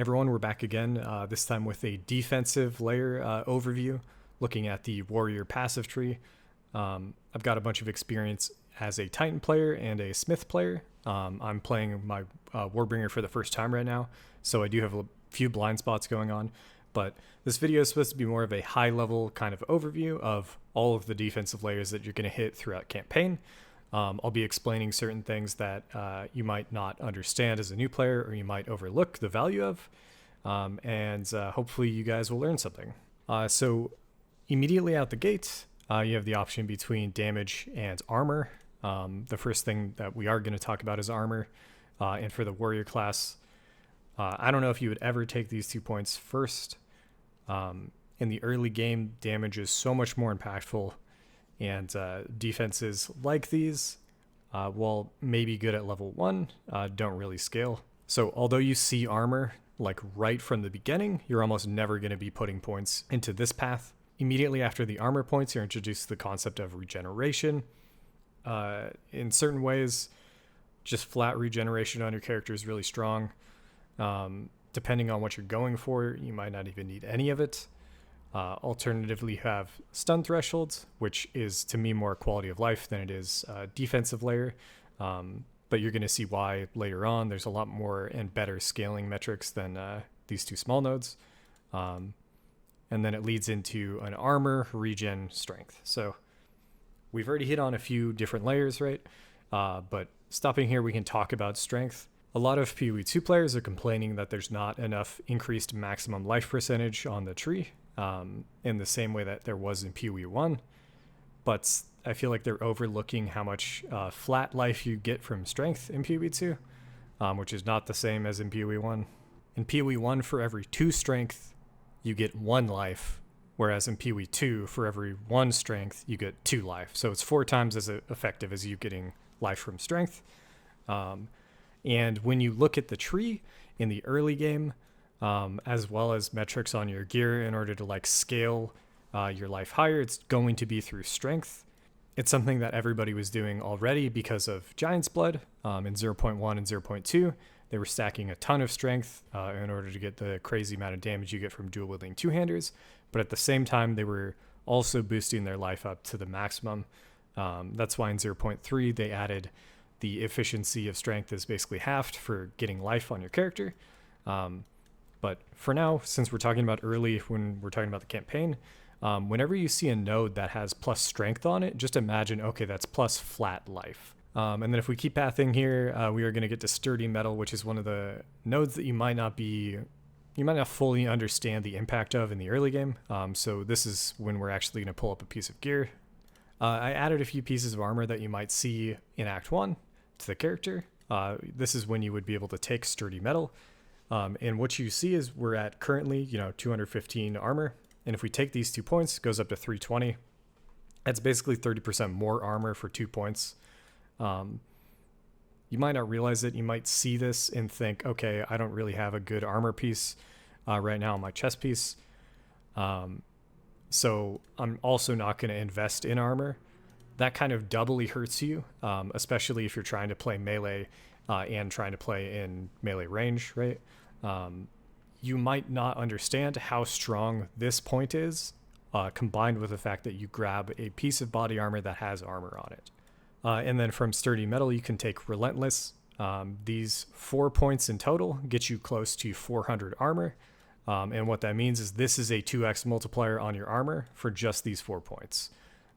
Everyone, we're back again, this time with a defensive layer overview, looking at the warrior passive tree. I've got a bunch of experience as a Titan player and a Smith player. I'm playing my Warbringer for the first time right now, so I do have a few blind spots going on, but this video is supposed to be more of a high-level kind of overview of all of the defensive layers that you're going to hit throughout campaign. I'll be explaining certain things that you might not understand as a new player, or you might overlook the value of, and hopefully you guys will learn something. So immediately out the gate, you have the option between damage and armor. The first thing that we are going to talk about is armor, and for the warrior class, I don't know if you would ever take these 2 points first. In the early game, damage is so much more impactful, and defenses like these, while maybe good at level 1, don't really scale. So although you see armor like right from the beginning, you're almost never going to be putting points into this path. Immediately after the armor points, you're introduced to the concept of regeneration. In certain ways, just flat regeneration on your character is really strong. Depending on what you're going for, you might not even need any of it. Alternatively, you have stun thresholds, which is to me more quality of life than it is defensive layer. But you're going to see why later on. There's a lot more and better scaling metrics than these two small nodes. And then it leads into an armor, regen, strength. So we've already hit on a few different layers, right? But stopping here, we can talk about strength. A lot of PoE 2 players are complaining that there's not enough increased maximum life percentage on the tree, in the same way that there was in PoE 1. But I feel like they're overlooking how much flat life you get from strength in PoE 2, which is not the same as in PoE 1. In PoE 1, for every 2 strength, you get 1 life, whereas in PoE 2, for every 1 strength, you get 2 life. So it's 4 times as effective as you getting life from strength. And when you look at the tree in the early game, as well as metrics on your gear in order to like scale your life higher, it's going to be through strength. It's something that everybody was doing already because of Giant's Blood in 0.1 and 0.2. They were stacking a ton of strength in order to get the crazy amount of damage you get from dual wielding two-handers. But at the same time, they were also boosting their life up to the maximum. That's why in 0.3, they added the efficiency of strength is basically halved for getting life on your character. But for now, since we're talking about early, when we're talking about the campaign, whenever you see a node that has plus strength on it, just imagine, okay, that's plus flat life. And then if we keep pathing here, we are going to get to sturdy metal, which is one of the nodes that you might not fully understand the impact of in the early game. So this is when we're actually going to pull up a piece of gear. I added a few pieces of armor that you might see in Act 1 to the character. This is when you would be able to take sturdy metal. And what you see is we're at currently, 215 armor. And if we take these 2 points, it goes up to 320. That's basically 30% more armor for 2 points. You might not realize it. You might see this and think, okay, I don't really have a good armor piece right now on my chest piece. So I'm also not going to invest in armor. That kind of doubly hurts you, especially if you're trying to play melee and trying to play in melee range, right? You might not understand how strong this point is, combined with the fact that you grab a piece of body armor that has armor on it. And then from sturdy metal, you can take relentless. These 4 points in total get you close to 400 armor. And what that means is this is a 2x multiplier on your armor for just these 4 points.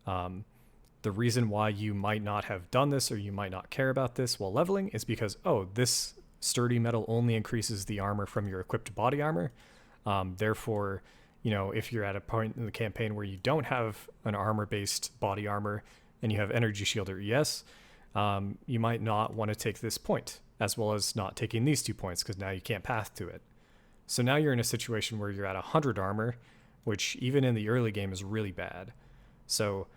The reason why you might not have done this, or you might not care about this while leveling, is because, this sturdy metal only increases the armor from your equipped body armor. Therefore, if you're at a point in the campaign where you don't have an armor-based body armor and you have energy shield or ES, you might not want to take this point, as well as not taking these 2 points, because now you can't path to it. So now you're in a situation where you're at 100 armor, which even in the early game is really bad. So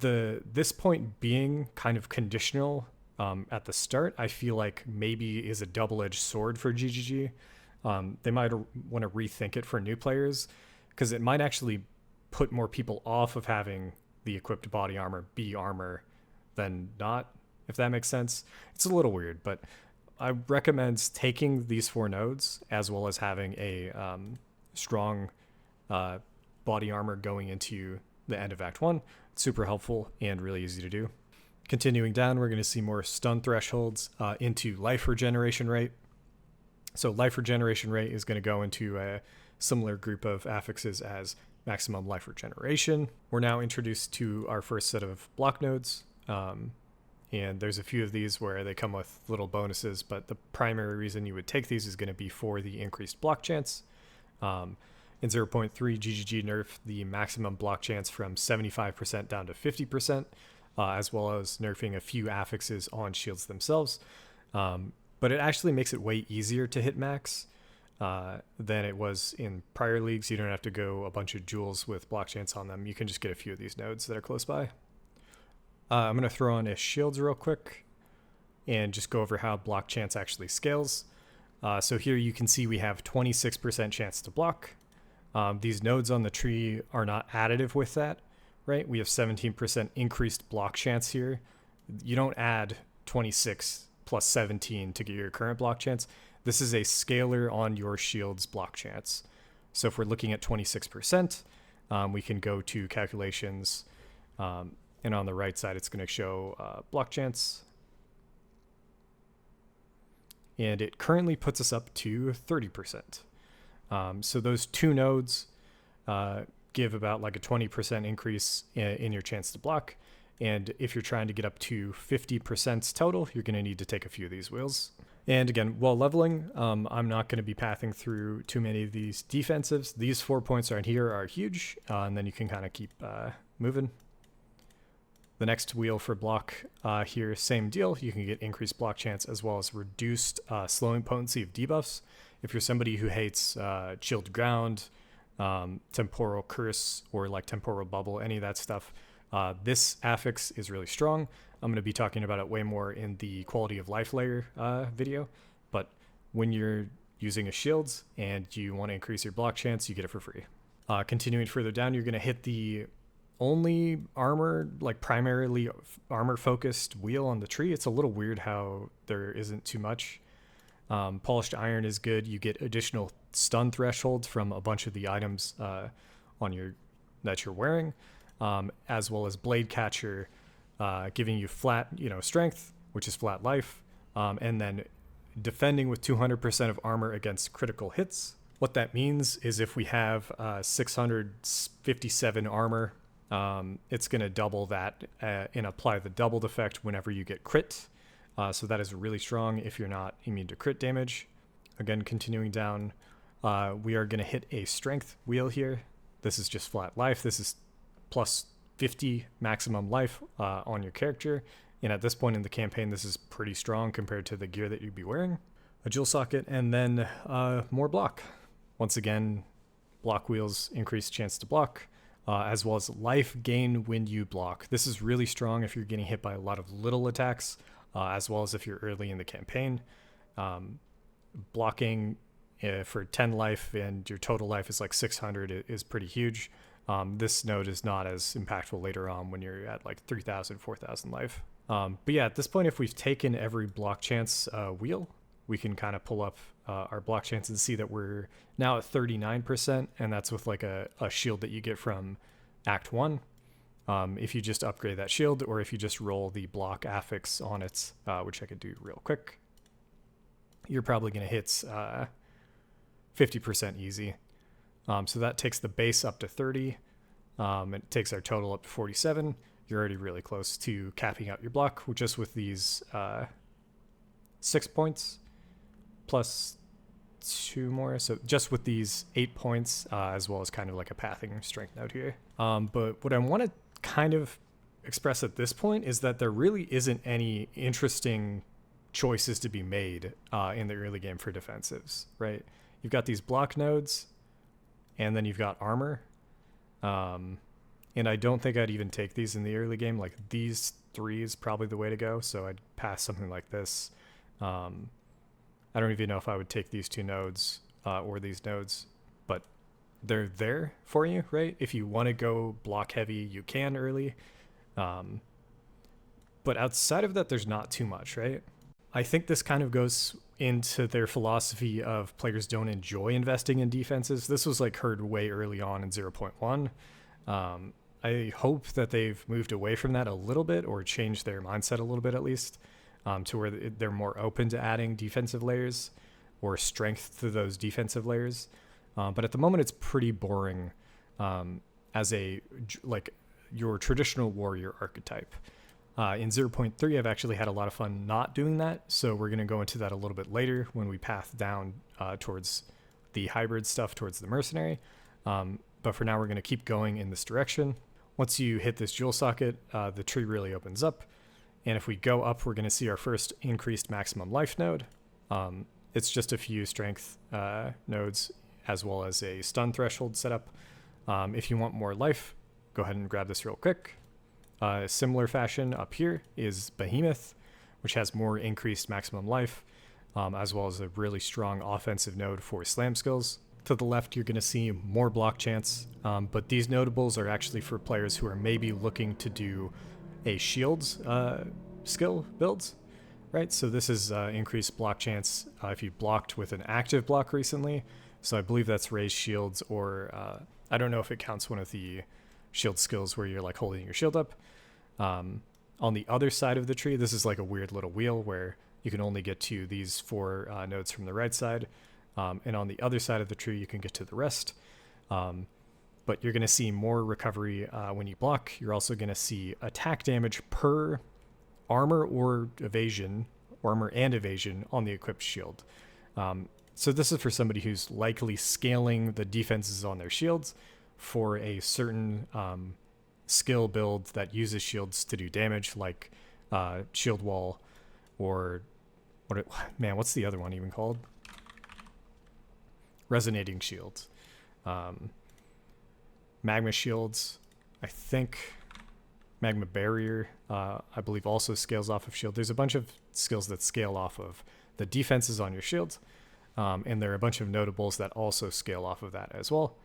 this point being kind of conditional at the start, I feel like maybe is a double-edged sword for GGG. They might want to rethink it for new players, because it might actually put more people off of having the equipped body armor be armor than not, if that makes sense. It's a little weird, but I recommend taking these 4 nodes as well as having a strong body armor going into the end of Act 1. It's super helpful and really easy to do. Continuing down, we're going to see more stun thresholds into life regeneration rate. So life regeneration rate is going to go into a similar group of affixes as maximum life regeneration. We're now introduced to our first set of block nodes. And there's a few of these where they come with little bonuses, but the primary reason you would take these is going to be for the increased block chance. In 0.3, GGG nerfed the maximum block chance from 75% down to 50%, as well as nerfing a few affixes on shields themselves. But it actually makes it way easier to hit max than it was in prior leagues. You don't have to go a bunch of jewels with block chance on them. You can just get a few of these nodes that are close by. I'm going to throw on his shields real quick and just go over how block chance actually scales. So here you can see we have 26% chance to block. These nodes on the tree are not additive with that, right? We have 17% increased block chance here. You don't add 26 plus 17 to get your current block chance. This is a scalar on your shield's block chance. So if we're looking at 26%, we can go to calculations, and on the right side, it's going to show block chance. And it currently puts us up to 30%. So those 2 nodes give about like a 20% increase in your chance to block. And if you're trying to get up to 50% total, you're going to need to take a few of these wheels. And again, while leveling, I'm not going to be pathing through too many of these defensives. These 4 points right here are huge, and then you can kind of keep moving. The next wheel for block here, same deal. You can get increased block chance as well as reduced slowing potency of debuffs. If you're somebody who hates chilled ground, temporal curse, or like temporal bubble, any of that stuff, this affix is really strong. I'm going to be talking about it way more in the quality of life layer video. But when you're using a shields and you want to increase your block chance, you get it for free. Continuing further down, you're going to hit the only armor, like primarily armor focused wheel on the tree. It's a little weird how there isn't too much. Polished iron is good. You get additional stun thresholds from a bunch of the items that you're wearing, as well as blade catcher, giving you flat, strength, which is flat life, and then defending with 200% of armor against critical hits. What that means is if we have 657 armor, it's going to double that and apply the doubled effect whenever you get crit. So that is really strong if you're not immune to crit damage. Again, continuing down, we are going to hit a strength wheel here. This is just flat life. This is plus 50 maximum life on your character. And at this point in the campaign, this is pretty strong compared to the gear that you'd be wearing. A jewel socket, and then more block. Once again, block wheels increase chance to block. As well as life gain when you block. This is really strong if you're getting hit by a lot of little attacks, as well as if you're early in the campaign. Blocking for 10 life and your total life is like 600 is pretty huge. This node is not as impactful later on when you're at like 3,000, 4,000 life. But yeah, at this point, if we've taken every block chance wheel, we can kind of pull up our block chance and see that we're now at 39%, and that's with like a shield that you get from Act 1. If you just upgrade that shield, or if you just roll the block affix on it, which I could do real quick, you're probably going to hit 50% easy. So that takes the base up to 30. It takes our total up to 47. You're already really close to capping out your block just with these 6 points. Plus 2 more, so just with these 8 points, as well as kind of like a pathing strength node here. But what I want to kind of express at this point is that there really isn't any interesting choices to be made in the early game for defensives, right? You've got these block nodes, and then you've got armor. And I don't think I'd even take these in the early game. Like these 3 is probably the way to go, so I'd pass something like this. I don't even know if I would take these 2 nodes or these nodes, but they're there for you, right? If you want to go block heavy, you can early. But outside of that, there's not too much, right? I think this kind of goes into their philosophy of players don't enjoy investing in defenses. This was like heard way early on in 0.1. I hope that they've moved away from that a little bit, or changed their mindset a little bit at least, to where they're more open to adding defensive layers or strength to those defensive layers. But at the moment, it's pretty boring as your traditional warrior archetype. In 0.3, I've actually had a lot of fun not doing that, so we're going to go into that a little bit later when we path down towards the hybrid stuff, towards the mercenary. But for now, we're going to keep going in this direction. Once you hit this jewel socket, the tree really opens up. And if we go up, we're going to see our first increased maximum life node. It's just a few strength nodes, as well as a stun threshold setup. If you want more life, go ahead and grab this real quick. Similar fashion up here is Behemoth, which has more increased maximum life, as well as a really strong offensive node for slam skills. To the left, you're going to see more block chance, but these notables are actually for players who are maybe looking to do a shields skill builds, right? So this is increased block chance if you blocked with an active block recently. So I believe that's raised shields, or I don't know if it counts one of the shield skills where you're like holding your shield up. On the other side of the tree, this is like a weird little wheel where you can only get to these 4 nodes from the right side. And on the other side of the tree, you can get to the rest. But you're going to see more recovery when you block. You're also going to see attack damage per armor and evasion on the equipped shield. So this is for somebody who's likely scaling the defenses on their shields for a certain skill build that uses shields to do damage, like shield wall, or what's the other one even called? Resonating shields. Magma shields, I think. Magma barrier, I believe, also scales off of shield. There's a bunch of skills that scale off of the defenses on your shields, and there are a bunch of notables that also scale off of that as well.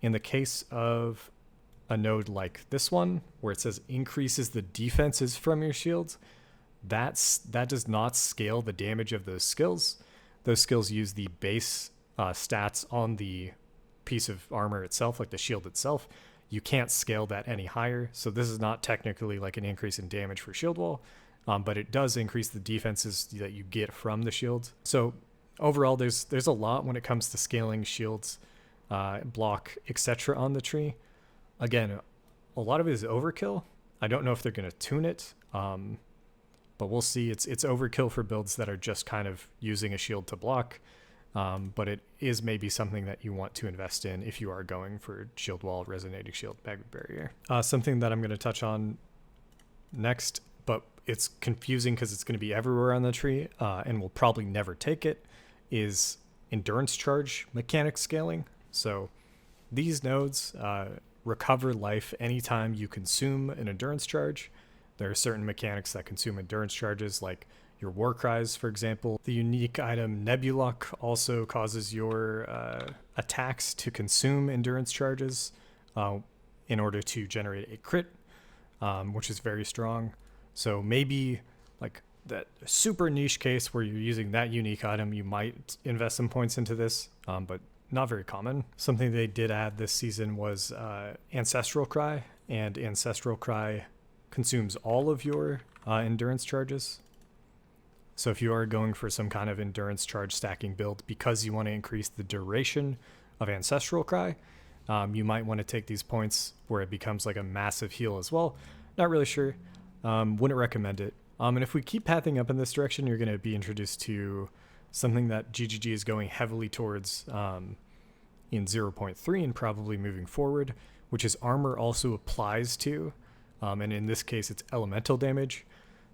In the case of a node like this one, where it says increases the defenses from your shields, that does not scale the damage of those skills. Those skills use the base stats on the piece of armor itself, like the shield itself. You can't scale that any higher. So this is not technically like an increase in damage for shield wall, but it does increase the defenses that you get from the shield. So overall, there's a lot when it comes to scaling shields, block, etc. on the tree. Again, a lot of it is overkill. I don't know if they're going to tune it, but we'll see. It's overkill for builds that are just kind of using a shield to block, but it is maybe something that you want to invest in if you are going for shield wall, resonating shield, magma barrier. Something that I'm going to touch on next, but it's confusing because it's going to be everywhere on the tree, and we'll probably never take it, is endurance charge mechanic scaling. So these nodes recover life anytime you consume an endurance charge. There are certain mechanics that consume endurance charges, like your war cries, for example. The unique item Nebulok also causes your attacks to consume endurance charges in order to generate a crit, which is very strong. So maybe like that super niche case where you're using that unique item, you might invest some points into this, but not very common. Something they did add this season was Ancestral Cry, and Ancestral Cry consumes all of your endurance charges. So if you are going for some kind of endurance charge stacking build because you want to increase the duration of Ancestral Cry, you might want to take these points where it becomes like a massive heal as well. Not really sure. Wouldn't recommend it. And if we keep pathing up in this direction, you're going to be introduced to something that GGG is going heavily towards in 0.3 and probably moving forward, which is armor also applies to. And in this case, it's elemental damage.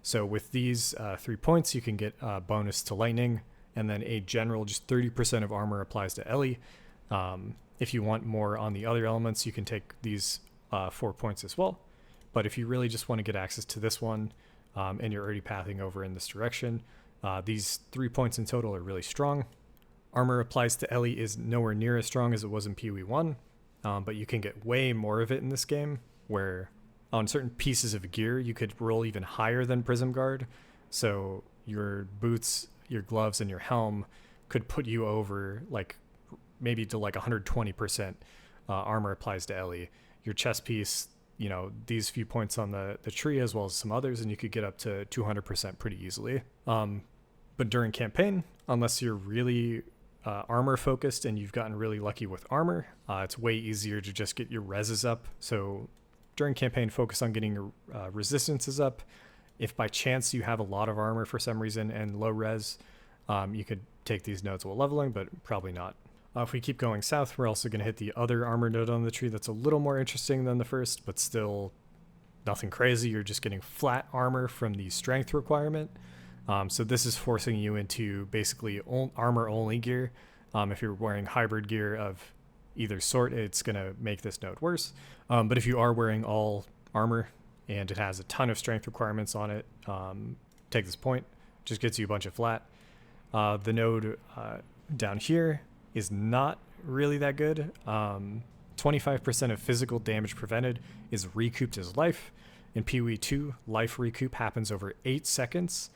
So with these 3 points, you can get a bonus to lightning, and then a general just 30% of armor applies to Ellie. If you want more on the other elements, you can take these 4 points as well. But if you really just want to get access to this one, and you're already pathing over in this direction, these 3 points in total are really strong. Armor applies to Ellie is nowhere near as strong as it was in PoE 1, but you can get way more of it in this game, where On certain pieces of gear, you could roll even higher than Prism Guard. So your boots, your gloves, and your helm could put you over like maybe to like 120% armor applies to Ellie. Your chest piece, you know, these few points on the tree as well as some others, and you could get up to 200% pretty easily. But during campaign, unless you're really armor focused and you've gotten really lucky with armor, it's way easier to just get your reses up. So during campaign, focus on getting your resistances up. If by chance you have a lot of armor for some reason and low res, you could take these nodes while leveling, but probably not. If we keep going south, we're also going to hit the other armor node on the tree that's a little more interesting than the first, but still nothing crazy. You're just getting flat armor from the strength requirement. So this is forcing you into basically armor-only gear. If you're wearing hybrid gear of either sort, it's going to make this node worse. But if you are wearing all armor and it has a ton of strength requirements on it, take this point. Just gets you a bunch of flat. The node down here is not really that good. 25% of physical damage prevented is recouped as life. In PoE 2, life recoup happens over 8 seconds,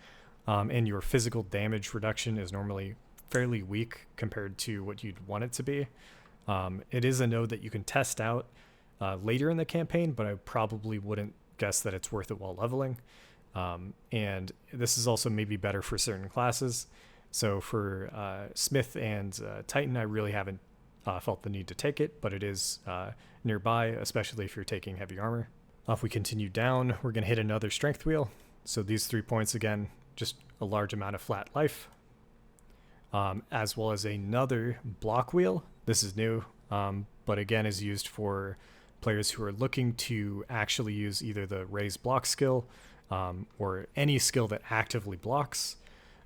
and your physical damage reduction is normally fairly weak compared to what you'd want it to be. It is a node that you can test out later in the campaign, but I probably wouldn't guess that it's worth it while leveling. And this is also maybe better for certain classes. So for Smith and Titan, I really haven't felt the need to take it, but it is nearby, especially if you're taking heavy armor. If we continue down, we're going to hit another strength wheel. So these 3 points, again, just a large amount of flat life, as well as another block wheel. This is new, but again is used for players who are looking to actually use either the raise block skill or any skill that actively blocks.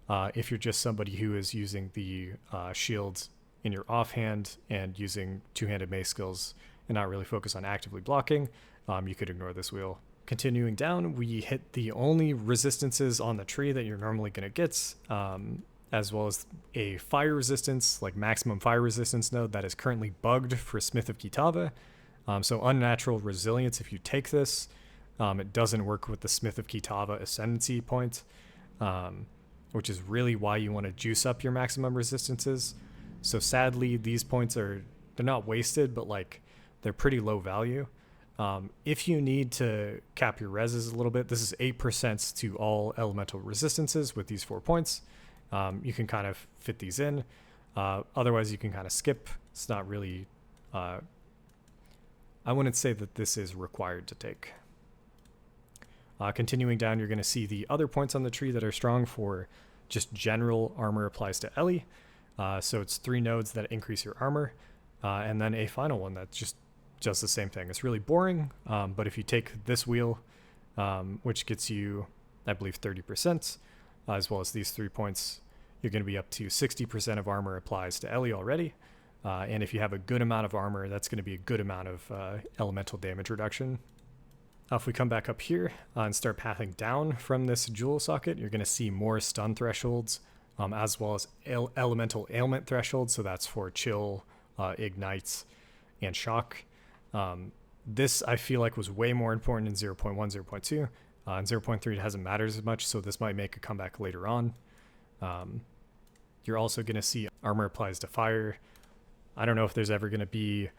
If you're just somebody who is using the shields in your offhand and using two-handed mace skills and not really focus on actively blocking, you could ignore this wheel. Continuing down, we hit the only resistances on the tree that you're normally going to get, as well as a fire resistance, like maximum fire resistance node that is currently bugged for Smith of Kitava. So Unnatural Resilience, if you take this, it doesn't work with the Smith of Kitava Ascendancy point, which is really why you want to juice up your maximum resistances. So sadly, these points they're not wasted, but like they're pretty low value. If you need to cap your reses a little bit, this is 8% to all elemental resistances with these 4 points. You can kind of fit these in. Otherwise, you can kind of skip. It's not really... I wouldn't say that this is required to take. Continuing down, you're going to see the other points on the tree that are strong for just general armor applies to Ellie. So it's 3 nodes that increase your armor, and then a final one that just does the same thing. It's really boring, but if you take this wheel, which gets you, I believe, 30%, as well as these 3 points, you're going to be up to 60% of armor applies to Ellie already. And if you have a good amount of armor, that's going to be a good amount of elemental damage reduction. If we come back up here and start pathing down from this jewel socket, you're going to see more stun thresholds, as well as elemental ailment thresholds. So that's for chill, ignites, and shock. This I feel like was way more important in 0.1, 0.2. In 0.3 it hasn't mattered as much, so this might make a comeback later on. You're also going to see armor applies to fire. I don't know if there's ever going to be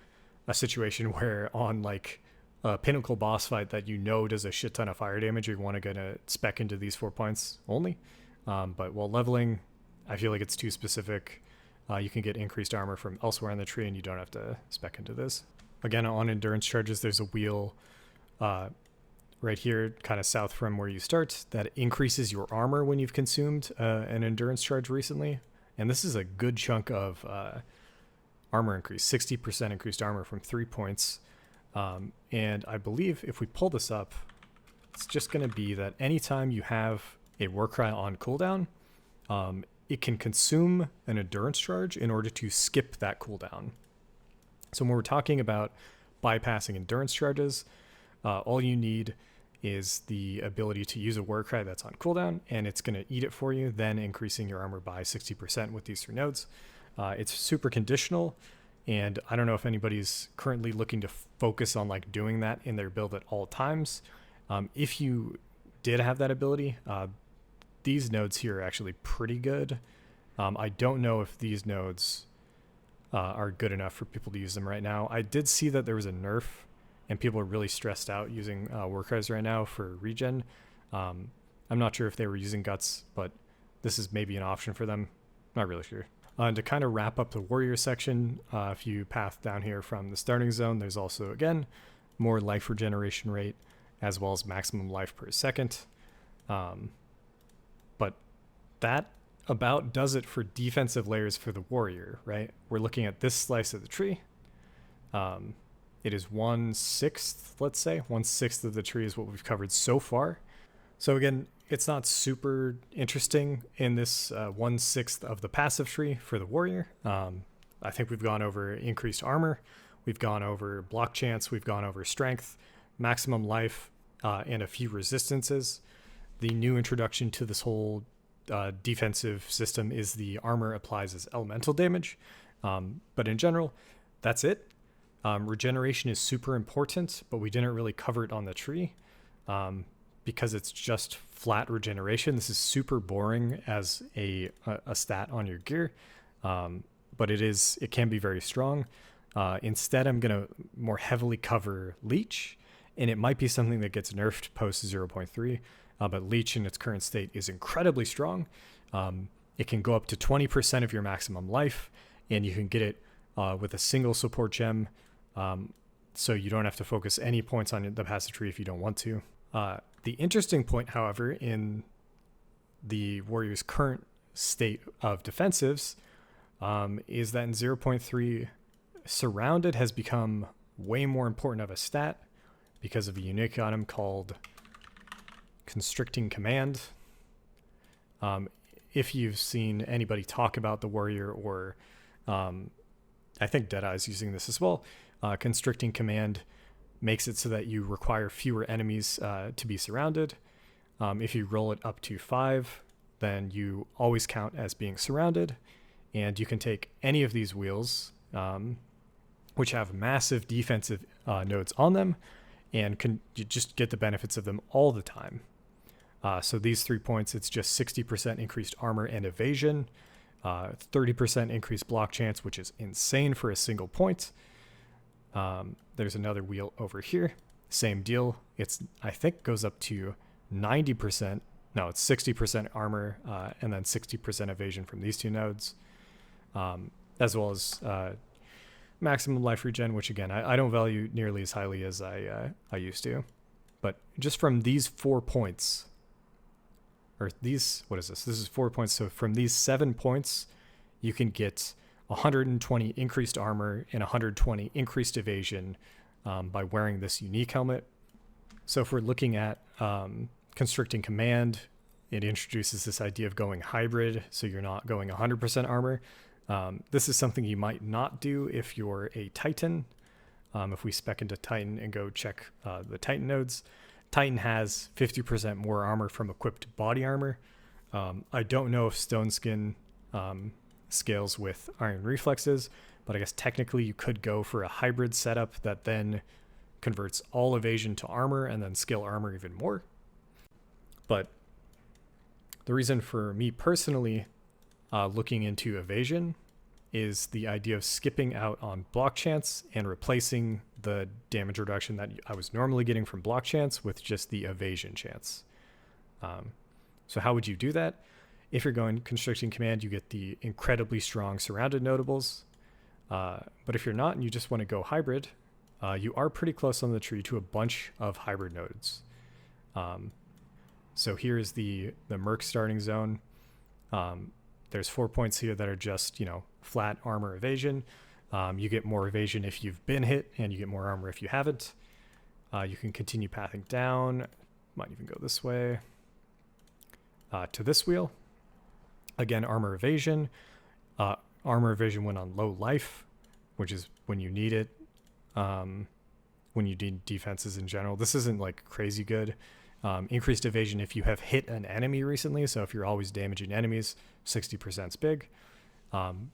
a situation where on like a pinnacle boss fight that you know does a shit ton of fire damage, you're going to spec into these 4 points only. But while leveling, I feel like it's too specific. You can get increased armor from elsewhere on the tree and you don't have to spec into this. Again, on endurance charges, there's a wheel right here, kind of south from where you start, that increases your armor when you've consumed an endurance charge recently. And this is a good chunk of armor increase, 60% increased armor from 3 points. And I believe if we pull this up, it's just going to be that anytime you have a Warcry on cooldown, it can consume an endurance charge in order to skip that cooldown. So when we're talking about bypassing endurance charges, all you need is the ability to use a Warcry that's on cooldown, and it's going to eat it for you, then increasing your armor by 60% with these 3 nodes. It's super conditional, And I don't know if anybody's currently looking to focus on like doing that in their build at all times. If you did have that ability, these nodes here are actually pretty good. I don't know if these nodes are good enough for people to use them right now. I did see that there was a nerf and people are really stressed out using Warcries right now for regen. I'm not sure if they were using Guts, but this is maybe an option for them. Not really sure. And to kind of wrap up the warrior section, if you path down here from the starting zone, there's also, again, more life regeneration rate as well as maximum life per second. But that about does it for defensive layers for the warrior, right? We're looking at this slice of the tree. It is 1/6, let's say. 1/6 of the tree is what we've covered so far. So again, it's not super interesting in this 1/6 of the passive tree for the warrior. I think we've gone over increased armor. We've gone over block chance. We've gone over strength, maximum life, and a few resistances. The new introduction to this whole defensive system is the armor applies as elemental damage. But in general, that's it. Regeneration is super important, but we didn't really cover it on the tree because it's just flat regeneration. This is super boring as a stat on your gear, but it can be very strong. Instead, I'm going to more heavily cover Leech, and it might be something that gets nerfed post 0.3, but Leech in its current state is incredibly strong. It can go up to 20% of your maximum life, and you can get it with a single support gem, so you don't have to focus any points on the passive tree if you don't want to. The interesting point, however, in the warrior's current state of defensives is that in 0.3, Surrounded has become way more important of a stat because of a unique item called Constricting Command. If you've seen anybody talk about the warrior, or I think Deadeye's using this as well, Constricting Command makes it so that you require fewer enemies to be surrounded. If you roll it up to 5, then you always count as being surrounded, and you can take any of these wheels, which have massive defensive nodes on them, and you just get the benefits of them all the time. So these 3 points, it's just 60% increased armor and evasion, 30% increased block chance, which is insane for a single point. There's another wheel over here, same deal. I think goes up to 90%. No, it's 60% armor and then 60% evasion from these two nodes, as well as maximum life regen, which again, I don't value nearly as highly as I used to. But just from these 4 points, or these, what is this? This is 4 points. So from these 7 points, you can get 120 increased armor and 120 increased evasion by wearing this unique helmet. So if we're looking at Constricting Command, it introduces this idea of going hybrid, so you're not going 100% armor. This is something you might not do if you're a Titan. If we spec into Titan and go check the Titan nodes, Titan has 50% more armor from equipped body armor. I don't know if Stone Skin scales with Iron Reflexes, but I guess technically you could go for a hybrid setup that then converts all evasion to armor and then scale armor even more. But the reason for me personally looking into evasion is the idea of skipping out on block chance and replacing the damage reduction that I was normally getting from block chance with just the evasion chance. So how would you do that? If you're going Constricting Command, you get the incredibly strong surrounded notables. But if you're not and you just want to go hybrid, you are pretty close on the tree to a bunch of hybrid nodes. So here's the Merc starting zone. There's 4 points here that are just, flat armor evasion. You get more evasion if you've been hit, and you get more armor if you haven't. You can continue pathing down. Might even go this way to this wheel. Again, armor evasion. Armor evasion when on low life, which is when you need it. When you need defenses in general. This isn't like crazy good. Increased evasion if you have hit an enemy recently. So if you're always damaging enemies, 60% is big.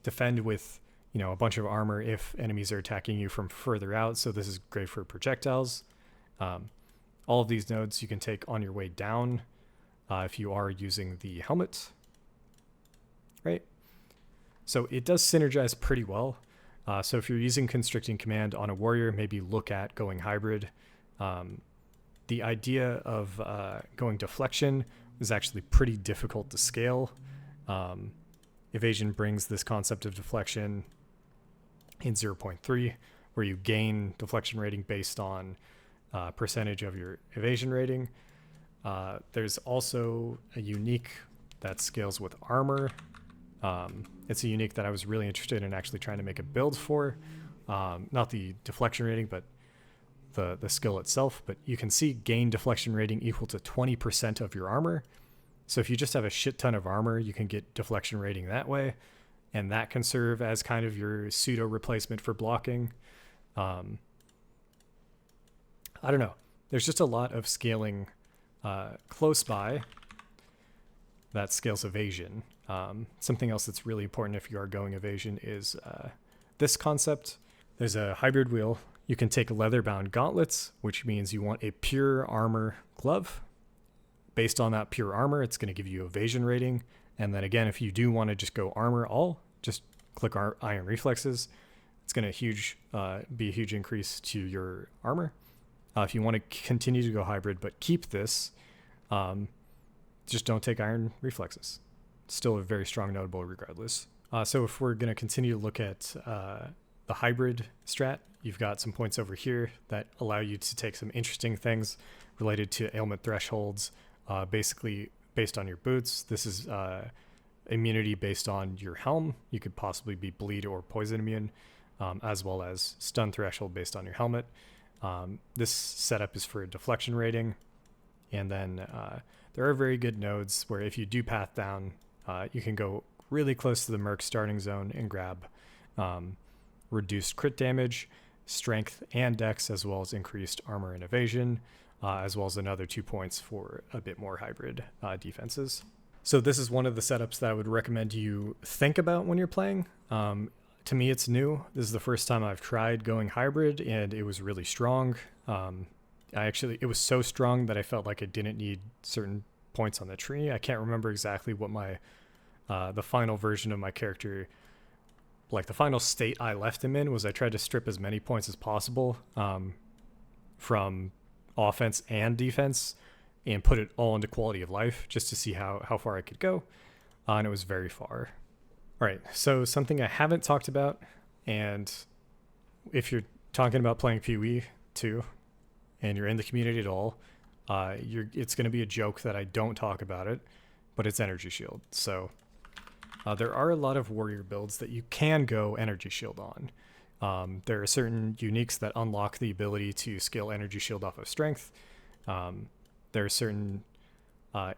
Defend with a bunch of armor if enemies are attacking you from further out. So this is great for projectiles. All of these nodes you can take on your way down if you are using the helmet, right? So it does synergize pretty well. So if you're using Constricting Command on a warrior, maybe look at going hybrid. The idea of going Deflection is actually pretty difficult to scale. Evasion brings this concept of deflection in 0.3, where you gain deflection rating based on percentage of your evasion rating. There's also a unique that scales with armor. It's a unique that I was really interested in actually trying to make a build for. Not the deflection rating, but the skill itself. But you can see gain deflection rating equal to 20% of your armor. So if you just have a shit ton of armor, you can get deflection rating that way. And that can serve as kind of your pseudo replacement for blocking. I don't know. There's just a lot of scaling close by that scales evasion. Something else that's really important if you are going evasion is this concept. There's a hybrid wheel. You can take leather-bound gauntlets, which means you want a pure armor glove. Based on that pure armor, it's going to give you evasion rating. And then again, if you do want to just go armor all, just click Iron Reflexes. It's going to be a huge increase to your armor. If you want to continue to go hybrid but keep this, just don't take Iron Reflexes. Still a very strong notable regardless. So if we're going to continue to look at the hybrid strat, you've got some points over here that allow you to take some interesting things related to ailment thresholds, basically based on your boots. This is immunity based on your helm. You could possibly be bleed or poison immune, as well as stun threshold based on your helmet. This setup is for a deflection rating. And then there are very good nodes where if you do path down, you can go really close to the Merc starting zone and grab reduced crit damage, strength, and dex, as well as increased armor and evasion, as well as another 2 points for a bit more hybrid defenses. So this is one of the setups that I would recommend you think about when you're playing. To me, it's new. This is the first time I've tried going hybrid, and it was really strong. It was so strong that I felt like I didn't need certain points on the tree. I can't remember exactly what my the final version of my character, like the final state I left him in, was I tried to strip as many points as possible from offense and defense and put it all into quality of life just to see how far I could go. And it was very far. All right, so something I haven't talked about, and if you're talking about playing PoE too, and you're in the community at all, it's going to be a joke that I don't talk about it, but it's Energy Shield. So there are a lot of warrior builds that you can go Energy Shield on. There are certain uniques that unlock the ability to scale Energy Shield off of strength. There are certain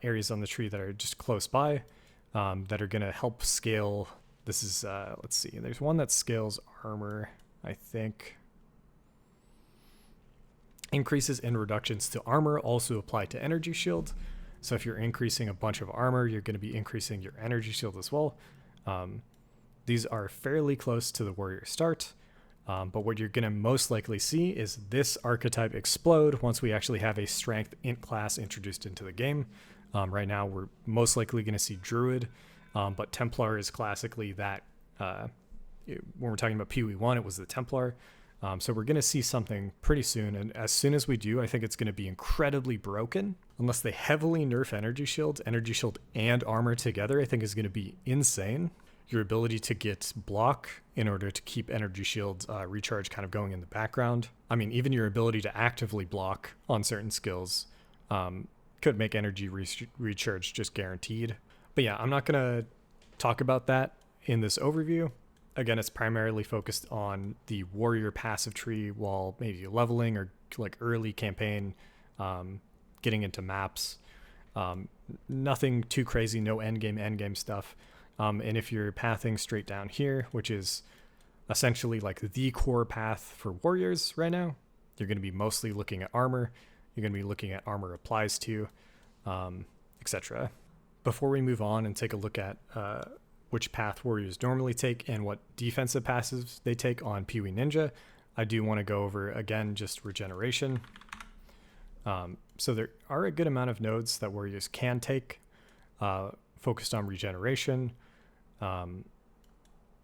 areas on the tree that are just close by that are going to help scale. This is, let's see, there's one that scales armor, I think. Increases and reductions to armor also apply to Energy Shield. So if you're increasing a bunch of armor, you're going to be increasing your Energy Shield as well. These are fairly close to the warrior start. But what you're going to most likely see is this archetype explode once we actually have a strength int class introduced into the game. Right now, we're most likely going to see Druid, but Templar is classically that. When we're talking about PoE 1, it was the Templar. So we're going to see something pretty soon, and as soon as we do, I think it's going to be incredibly broken. Unless they heavily nerf Energy Shield and armor together, I think is going to be insane. Your ability to get block in order to keep Energy Shield recharge kind of going in the background. I mean, even your ability to actively block on certain skills could make energy recharge just guaranteed. But yeah, I'm not going to talk about that in this overview. Again, it's primarily focused on the warrior passive tree while maybe leveling or like early campaign, getting into maps. Nothing too crazy, no endgame stuff. And if you're pathing straight down here, which is essentially like the core path for warriors right now, you're going to be mostly looking at armor. You're going to be looking at armor applies to, etc. Before we move on and take a look at which path warriors normally take and what defensive passives they take on Pee-wee Ninja, I do want to go over, again, just Regeneration. So there are a good amount of nodes that warriors can take focused on Regeneration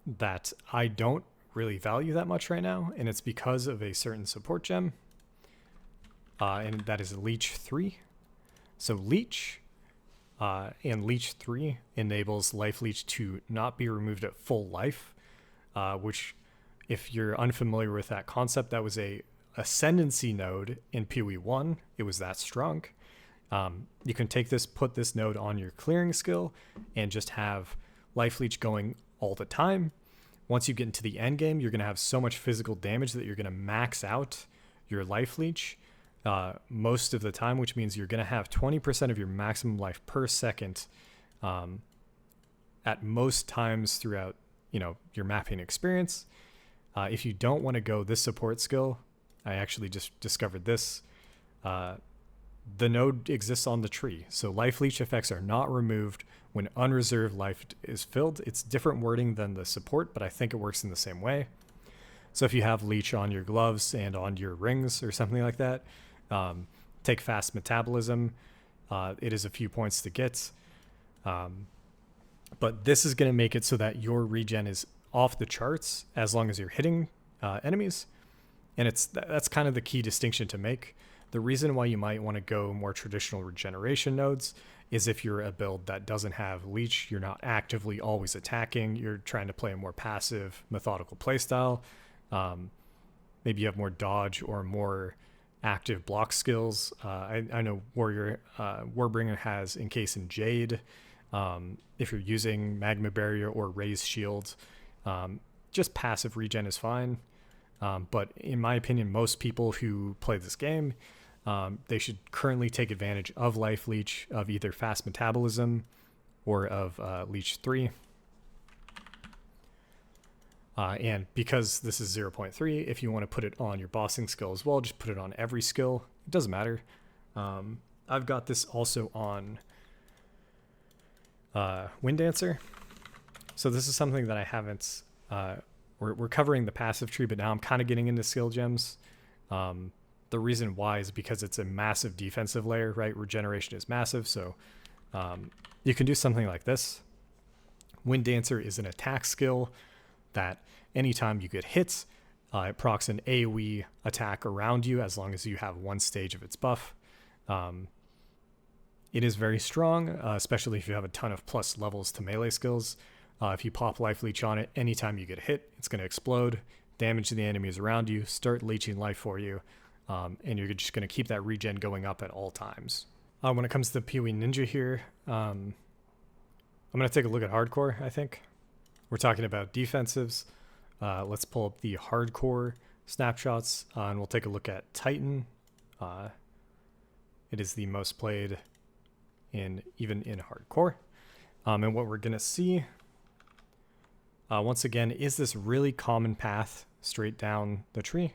that I don't really value that much right now, and it's because of a certain support gem, and that is Leech 3. So Leech and Leech 3 enables Life Leech to not be removed at full life, which, if you're unfamiliar with that concept, that was a ascendancy node in Pee-wee 1. It was that strong. You can take this, put this node on your clearing skill, and just have Life Leech going all the time. Once you get into the end game, you're going to have so much physical damage that you're going to max out your Life Leech most of the time, which means you're going to have 20% of your maximum life per second at most times throughout, your mapping experience. If you don't want to go this support skill, I actually just discovered this. The node exists on the tree, so Life Leech effects are not removed when unreserved life is filled. It's different wording than the support, but I think it works in the same way. So if you have Leech on your gloves and on your rings or something like that, take fast metabolism. It is a few points to get. But this is going to make it so that your regen is off the charts as long as you're hitting enemies. And that's kind of the key distinction to make. The reason why you might want to go more traditional regeneration nodes is if you're a build that doesn't have Leech, you're not actively always attacking, you're trying to play a more passive, methodical playstyle. Maybe you have more dodge or more active block skills. I know Warbringer has Encase in Jade. If you're using Magma Barrier or Raise Shield, just passive regen is fine. But in my opinion, most people who play this game, they should currently take advantage of Life Leech, of either fast metabolism or of Leech 3. And because this is 0.3, if you want to put it on your bossing skill as well, just put it on every skill. It doesn't matter. I've got this also on Wind Dancer. So this is something that I haven't... We're covering the passive tree, but now I'm kind of getting into skill gems. The reason why is because it's a massive defensive layer, right? Regeneration is massive, so you can do something like this. Wind Dancer is an attack skill that anytime you get hits, it procs an AoE attack around you as long as you have one stage of its buff. It is very strong, especially if you have a ton of plus levels to melee skills. If you pop Life Leech on it, anytime you get hit, it's going to explode, damage the enemies around you, start leeching life for you, and you're just going to keep that regen going up at all times. When it comes to Pee-wee Ninja here, I'm going to take a look at hardcore, I think. We're talking about defensives. Let's pull up the hardcore snapshots, and we'll take a look at Titan. It is the most played even in hardcore. And what we're going to see... once again, is this really common path straight down the tree,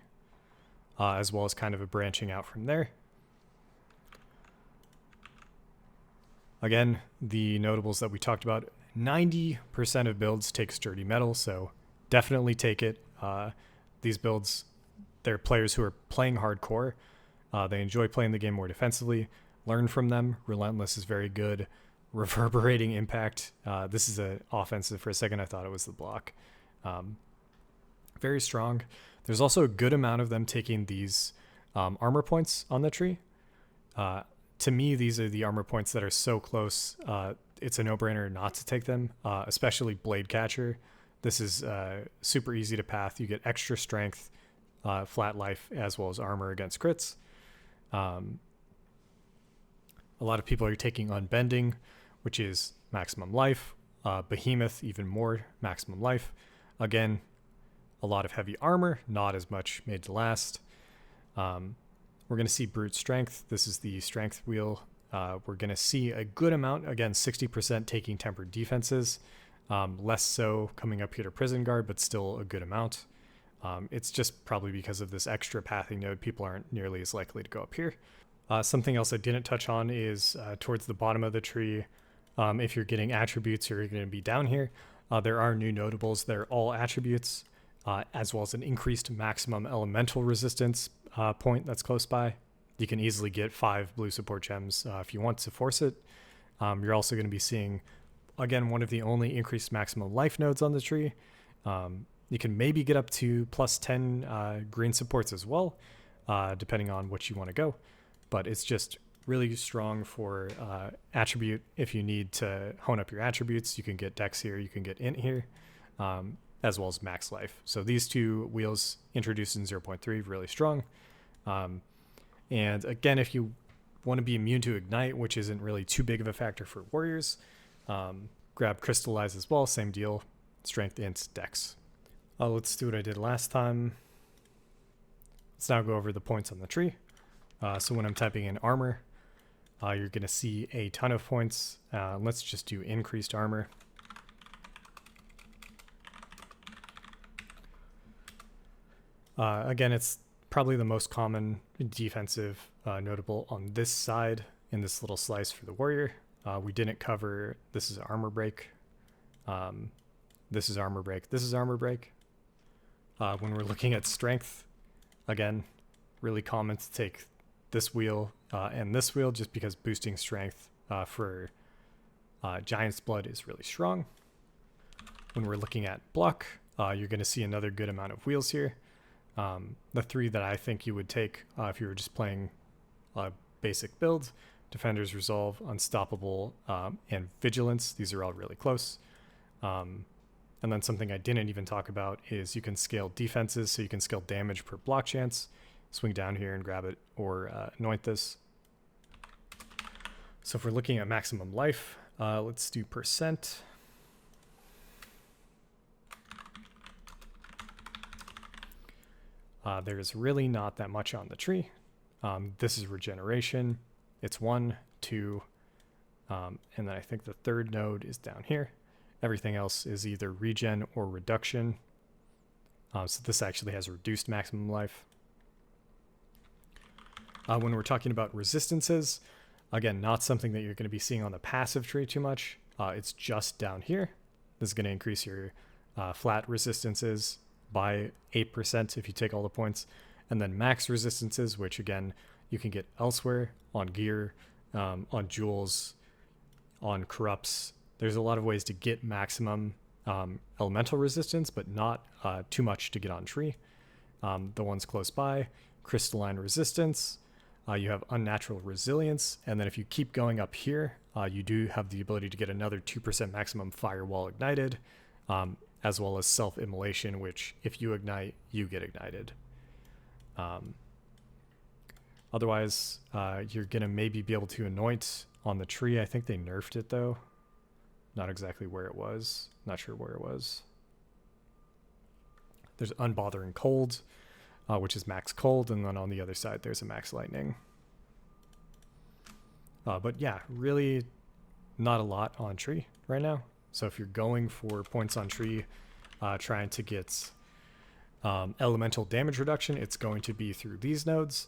as well as kind of a branching out from there. Again, the notables that we talked about, 90% of builds take sturdy metal, so definitely take it. These builds, they're players who are playing hardcore. They enjoy playing the game more defensively. Learn from them. Relentless is very good. Reverberating impact. This is an offensive. For a second I thought it was the block. Very strong. There's also a good amount of them taking these armor points on the tree. To me, these are the armor points that are so close. It's a no-brainer not to take them, especially Blade Catcher. This is super easy to path. You get extra strength, flat life, as well as armor against crits. A lot of people are taking Unbending, which is maximum life. Behemoth, even more, maximum life. Again, a lot of heavy armor, not as much made to last. We're going to see Brute Strength. This is the strength wheel. We're going to see a good amount, again, 60% taking tempered defenses. Less so coming up here to Prison Guard, but still a good amount. It's just probably because of this extra pathing node, people aren't nearly as likely to go up here. Something else I didn't touch on is towards the bottom of the tree, if you're getting attributes, you're going to be down here. There are new notables. They're all attributes, as well as an increased maximum elemental resistance point that's close by. You can easily get 5 blue support gems if you want to force it. You're also going to be seeing, again, one of the only increased maximum life nodes on the tree. You can maybe get up to plus 10 green supports as well, depending on what you want to go. But it's just really strong for attribute. If you need to hone up your attributes, you can get dex here, you can get int here, as well as max life. So these 2 wheels introduced in 0.3, really strong. And again, if you want to be immune to ignite, which isn't really too big of a factor for warriors, grab crystallize as well, same deal, strength, int, dex. Let's do what I did last time. Let's now go over the points on the tree. So when I'm typing in armor, you're going to see a ton of points. Let's just do increased armor. Again, it's probably the most common defensive notable on this side in this little slice for the warrior. We didn't cover, this is armor break. This is armor break. This is armor break. When we're looking at strength, again, really common to take this wheel and this wheel, just because boosting strength for Giant's Blood is really strong. When we're looking at block, you're going to see another good amount of wheels here. The 3 that I think you would take if you were just playing a basic build: Defender's Resolve, Unstoppable, and Vigilance. These are all really close. And then something I didn't even talk about is you can scale defenses, so you can scale damage per block chance. Swing down here and grab it, or anoint this. So if we're looking at maximum life, let's do percent. There's really not that much on the tree. This is regeneration. It's 1, 2, and then I think the 3rd node is down here. Everything else is either regen or reduction. So this actually has reduced maximum life. When we're talking about resistances, again, not something that you're going to be seeing on the passive tree too much. It's just down here. This is going to increase your flat resistances by 8% if you take all the points. And then max resistances, which again, you can get elsewhere on gear, on jewels, on corrupts. There's a lot of ways to get maximum elemental resistance, but not too much to get on tree. The ones close by: crystalline resistance, you have unnatural resilience, and then if you keep going up here, you do have the ability to get another 2% maximum firewall ignited, as well as self-immolation, which if you ignite, you get ignited. Otherwise, you're going to maybe be able to anoint on the tree. I think they nerfed it though. Not exactly where it was. Not sure where it was. There's Unbothering Cold, which is max cold, and then on the other side there's a max lightning. But yeah, really not a lot on tree right now. So if you're going for points on tree, trying to get elemental damage reduction, it's going to be through these nodes.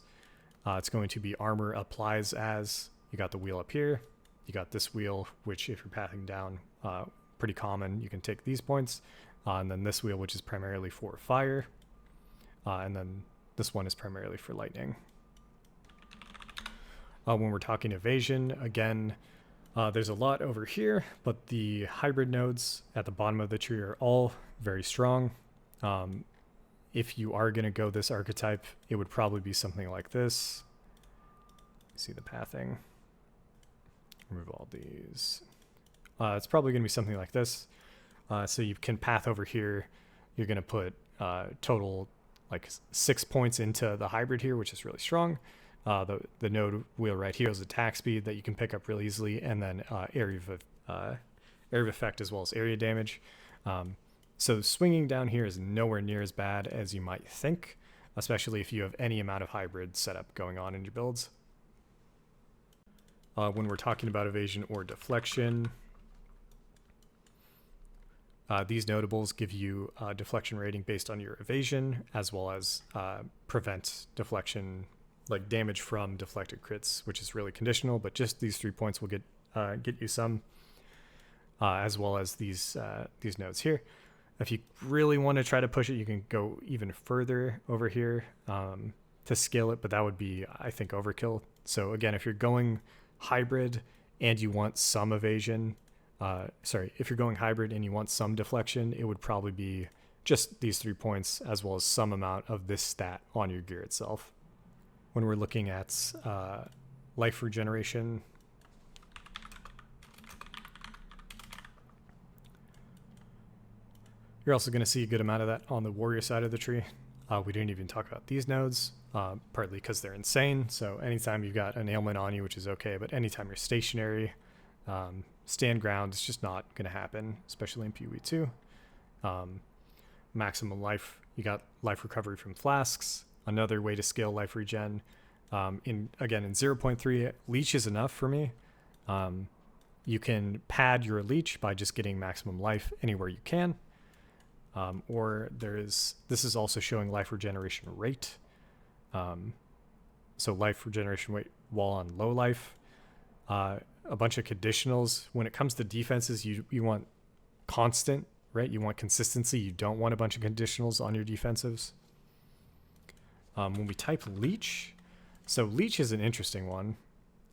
It's going to be armor applies as, you got the wheel up here, you got this wheel, which if you're pathing down, pretty common, you can take these points, and then this wheel, which is primarily for fire, and then this one is primarily for lightning. When we're talking evasion, again, there's a lot over here, but the hybrid nodes at the bottom of the tree are all very strong. If you are going to go this archetype, it would probably be something like this. See the pathing. Remove all these. It's probably going to be something like this. So you can path over here. You're going to put total like 6 points into the hybrid here, which is really strong. The node wheel right here is attack speed that you can pick up really easily, and then area of effect as well as area damage. So swinging down here is nowhere near as bad as you might think, especially if you have any amount of hybrid setup going on in your builds. When we're talking about evasion or deflection, these notables give you deflection rating based on your evasion, as well as prevent deflection, like damage from deflected crits, which is really conditional, but just these 3 points will get you some. as well as these nodes here. If you really want to try to push it, you can go even further over here to scale it, but that would be, I think, overkill. So again, if you're going hybrid and you want some evasion, if you're going hybrid and you want some deflection, it would probably be just these 3 points as well as some amount of this stat on your gear itself. When we're looking at life regeneration, you're also going to see a good amount of that on the warrior side of the tree. We didn't even talk about these nodes, partly because they're insane. So anytime you've got an ailment on you, which is okay, but anytime you're stationary, stand ground, it's just not going to happen, especially in PoE 2. Maximum life, you got life recovery from flasks, another way to scale life regen. In 0.3, Leech is enough for me. You can pad your Leech by just getting maximum life anywhere you can. Or this is also showing life regeneration rate. So life regeneration rate while on low life. A bunch of conditionals. When it comes to defenses, you want constant, right? You want consistency. You don't want a bunch of conditionals on your defensives. When we type Leech, so Leech is an interesting one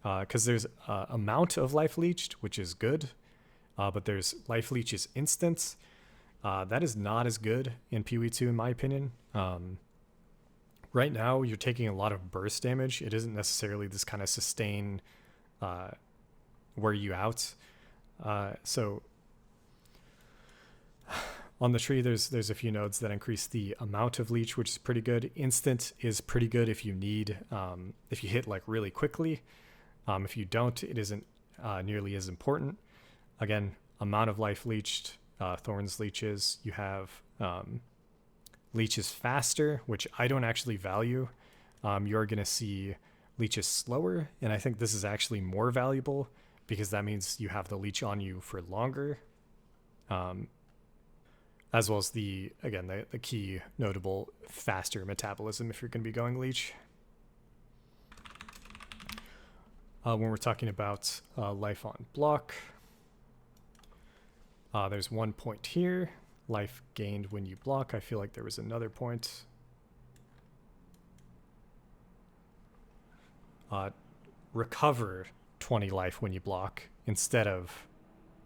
because there's amount of life leeched, which is good, but there's life leech is instant. That is not as good in PoE 2 in my opinion. Right now, you're taking a lot of burst damage. It isn't necessarily this kind of sustain wear you out. So on the tree, there's a few nodes that increase the amount of leech, which is pretty good. Instant is pretty good if you need, if you hit like really quickly. If you don't, it isn't nearly as important. Again, amount of life leeched, Thorns leeches. You have leeches faster, which I don't actually value. You're going to see leeches slower, and I think this is actually more valuable because that means you have the leech on you for longer. As well as the key notable faster metabolism if you're going to be going leech. When we're talking about life on block, there's 1 point here. Life gained when you block. I feel like there was another point. Recover 20 life when you block instead of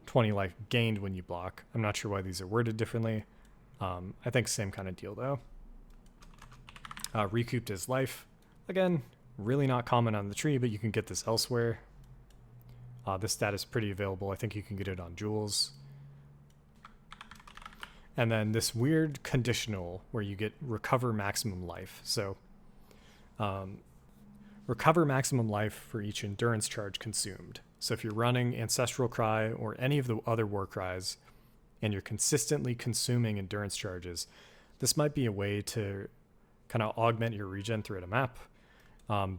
20 life gained when you block. I'm not sure why these are worded differently. I think same kind of deal though. Recouped as life. Again, really not common on the tree, but you can get this elsewhere. This stat is pretty available. I think you can get it on jewels. And then this weird conditional where you get recover maximum life. So recover maximum life for each endurance charge consumed. So if you're running Ancestral Cry or any of the other war cries and you're consistently consuming endurance charges, this might be a way to kind of augment your regen throughout a map.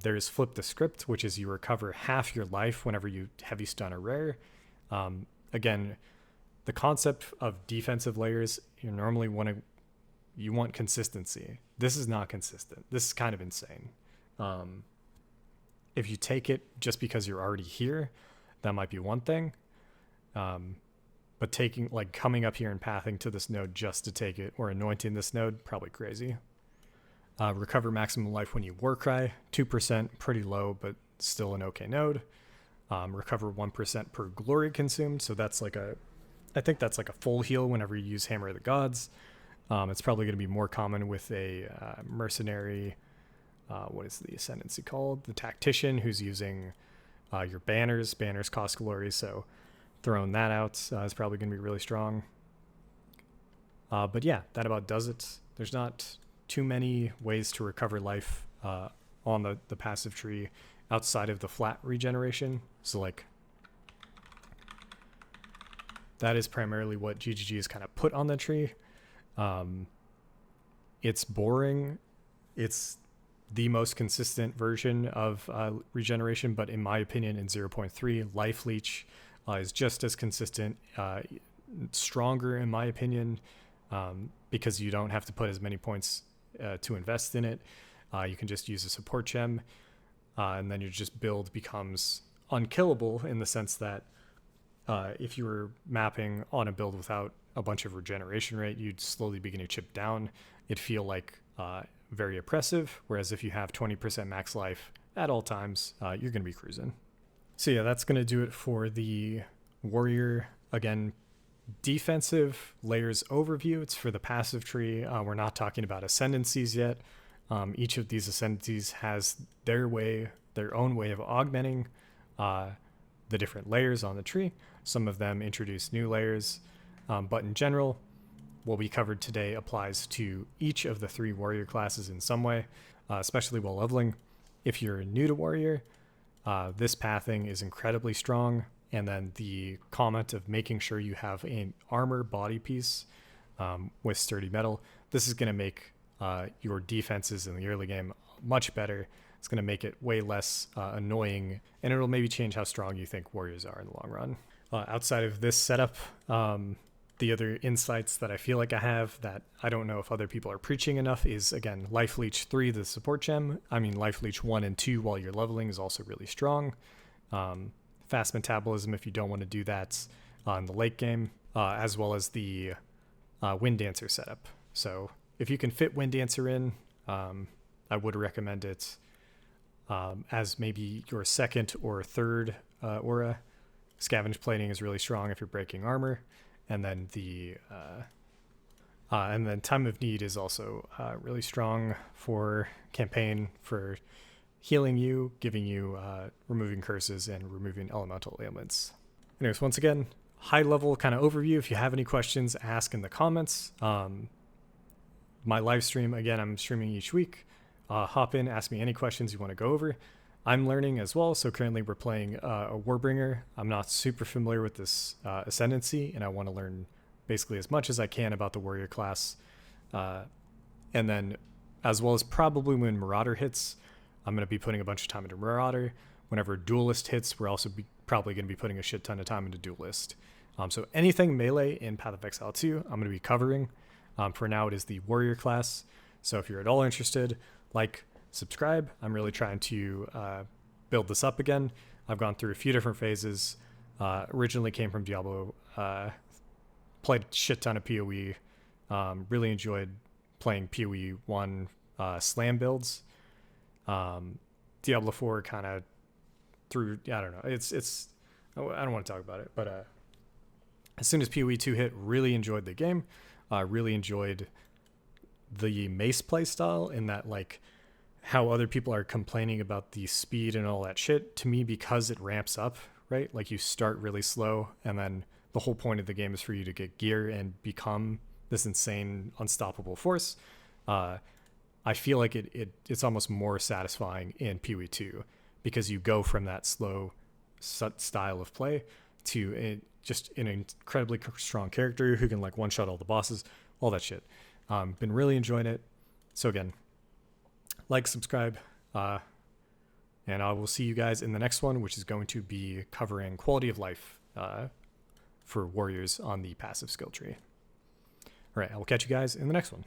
There's Flip the Script, which is you recover half your life whenever you heavy stun a rare. Again, the concept of defensive layers, you want consistency. This is not consistent. This is kind of insane. If you take it just because you're already here, that might be one thing. But coming up here and pathing to this node just to take it or anointing this node, probably crazy. Recover maximum life when you Warcry, 2%, pretty low, but still an okay node. Recover 1% per glory consumed. So I think that's like a full heal whenever you use Hammer of the Gods. It's probably going to be more common with a mercenary, what is the ascendancy called? The tactician who's using your banners. Banners cost glory, so throwing that out is probably going to be really strong. But yeah, that about does it. There's not too many ways to recover life on the passive tree outside of the flat regeneration. So that is primarily what GGG has kind of put on the tree. It's boring. It's the most consistent version of regeneration, but in my opinion, in 0.3, Life Leech is just as consistent, stronger in my opinion, because you don't have to put as many points to invest in it. You can just use a support gem, and then your just build becomes unkillable in the sense that If you were mapping on a build without a bunch of regeneration rate, you'd slowly begin to chip down. It'd feel like very oppressive, whereas if you have 20% max life at all times, you're going to be cruising. So yeah, that's going to do it for the warrior. Again, defensive layers overview. It's for the passive tree. We're not talking about ascendancies yet. Each of these ascendancies has their own way of augmenting the different layers on the tree. Some of them introduce new layers, but in general, what we covered today applies to each of the 3 warrior classes in some way, especially while leveling. If you're new to warrior, this pathing is incredibly strong. And then the comment of making sure you have an armor body piece with sturdy metal. This is going to make your defenses in the early game much better. It's going to make it way less annoying, and it'll maybe change how strong you think warriors are in the long run. Outside of this setup, the other insights that I feel like I have that I don't know if other people are preaching enough is, again, Life Leech 3, the support gem. I mean, Life Leech 1 and 2 while you're leveling is also really strong. Fast metabolism if you don't want to do that in the late game, as well as the Wind Dancer setup. So if you can fit Wind Dancer in, I would recommend it as maybe your second or third aura. Scavenge plating is really strong if you're breaking armor, and then Time of Need is also really strong for campaign, for healing you, giving you removing curses, and removing elemental ailments. Anyways, once again, high level kind of overview. If you have any questions, ask in the comments. My live stream, again, I'm streaming each week. Hop in, ask me any questions you want to go over. I'm learning as well, so currently we're playing a Warbringer. I'm not super familiar with this ascendancy, and I want to learn basically as much as I can about the warrior class. And then, as well as probably when Marauder hits, I'm going to be putting a bunch of time into Marauder. Whenever Duelist hits, we're also probably going to be putting a shit ton of time into Duelist. So anything melee in Path of Exile 2, I'm going to be covering. For now, it is the warrior class. So if you're at all interested, subscribe. I'm really trying to build this up again. I've gone through a few different phases. Originally came from Diablo. Played a shit ton of PoE. Really enjoyed playing PoE 1 slam builds. Diablo 4 kind of through, I don't know. I don't want to talk about it, but as soon as PoE 2 hit, really enjoyed the game. Really enjoyed the mace play style, in that how other people are complaining about the speed and all that shit. To me, because it ramps up, right? You start really slow, and then the whole point of the game is for you to get gear and become this insane, unstoppable force. I feel like it's almost more satisfying in PoE 2, because you go from that slow style of play to just an incredibly strong character who can one-shot all the bosses, all that shit. Been really enjoying it. So again, subscribe, and I will see you guys in the next one, which is going to be covering quality of life for warriors on the passive skill tree. All right, I will catch you guys in the next one.